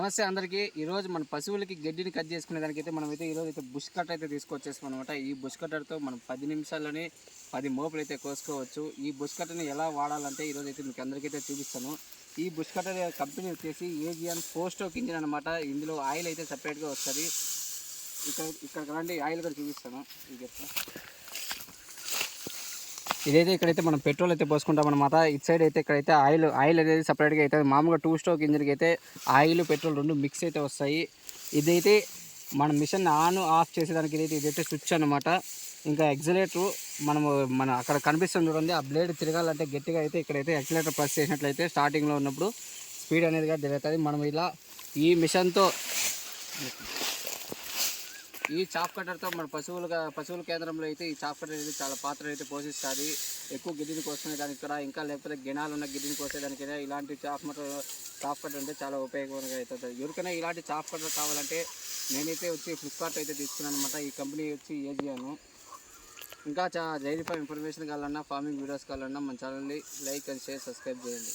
నమస్తే అందరికీ. ఈరోజు మన పశువులకి గడ్డిని కట్ చేసుకునే దానికైతే మనమైతే ఈరోజు అయితే బుష్ కట్ అయితే తీసుకొచ్చేసాం అనమాట. ఈ బుష్ కట్టర్తో మనం 10 నిమిషాల్లోనే 10 మోపులు అయితే కోసుకోవచ్చు. ఈ బుష్ కట్టర్ని ఎలా వాడాలంటే ఈరోజు అయితే మీకు అందరికైతే చూపిస్తాను. ఈ బుష్ కట్టర్ కంపెనీ వచ్చేసి ఏజియన్ పోస్టోక్ ఇంజిన్ అనమాట. ఇందులో ఆయిల్ అయితే సపరేట్గా వస్తుంది. ఇక్కడ రండి, ఆయిల్ కూడా చూపిస్తాను. ఇదైతే ఇక్కడైతే మనం పెట్రోల్ అయితే పోసుకుంటాం అనమాట. ఇటు సైడ్ అయితే ఇక్కడైతే ఆయిల్ అనేది సపరేట్గా అవుతుంది. మామూలుగా 2 స్ట్రోక్ ఇంజిన్కి అయితే ఆయిల్ పెట్రోల్ రెండు మిక్స్ అయితే వస్తాయి. ఇదైతే మన మిషన్ ఆన్ ఆఫ్ చేసేదానికి ఇదైతే స్విచ్ అనమాట. ఇంకా ఎగ్జలేటర్ మన అక్కడ కనిపిస్తుంది చూడండి, ఆ బ్లేడ్ తిరగాలంటే గట్టిగా అయితే ఇక్కడైతే ఎగ్జలేటర్ ప్రెస్ చేసినట్లయితే స్టార్టింగ్లో ఉన్నప్పుడు స్పీడ్ అనేది తిరుగుతుంది. మనం ఇలా ఈ మిషన్తో ఈ చాప్ కట్టర్తో మన పశువుల కేంద్రంలో అయితే ఈ చాప్ కట్టర్ అయితే చాలా పాత్ర అయితే పోషిస్తుంది. ఎక్కువ గిడ్డిని కోసుకునే దానికి కూడా, ఇంకా లేకపోతే గిణాలు ఉన్న గిడ్డిని కోసేదానికైనా ఇలాంటి చాప్ కట్టర్ అంటే చాలా ఉపయోగకరంగా అవుతుంది. ఎవరికైనా ఇలాంటి చాప్ కట్టర్ కావాలంటే నేనైతే వచ్చి ఫ్లిప్కార్ట్ అయితే తీసుకున్నాను అనమాట. ఈ కంపెనీ వచ్చి ఏజియాను. ఇంకా డైరీ ఫార్మ్ ఇన్ఫర్మేషన్ కావాలన్నా, ఫార్మింగ్ వీడియోస్ కావాలన్నా మన ఛానల్ని లైక్ అండ్ షేర్, సబ్స్క్రైబ్ చేయండి.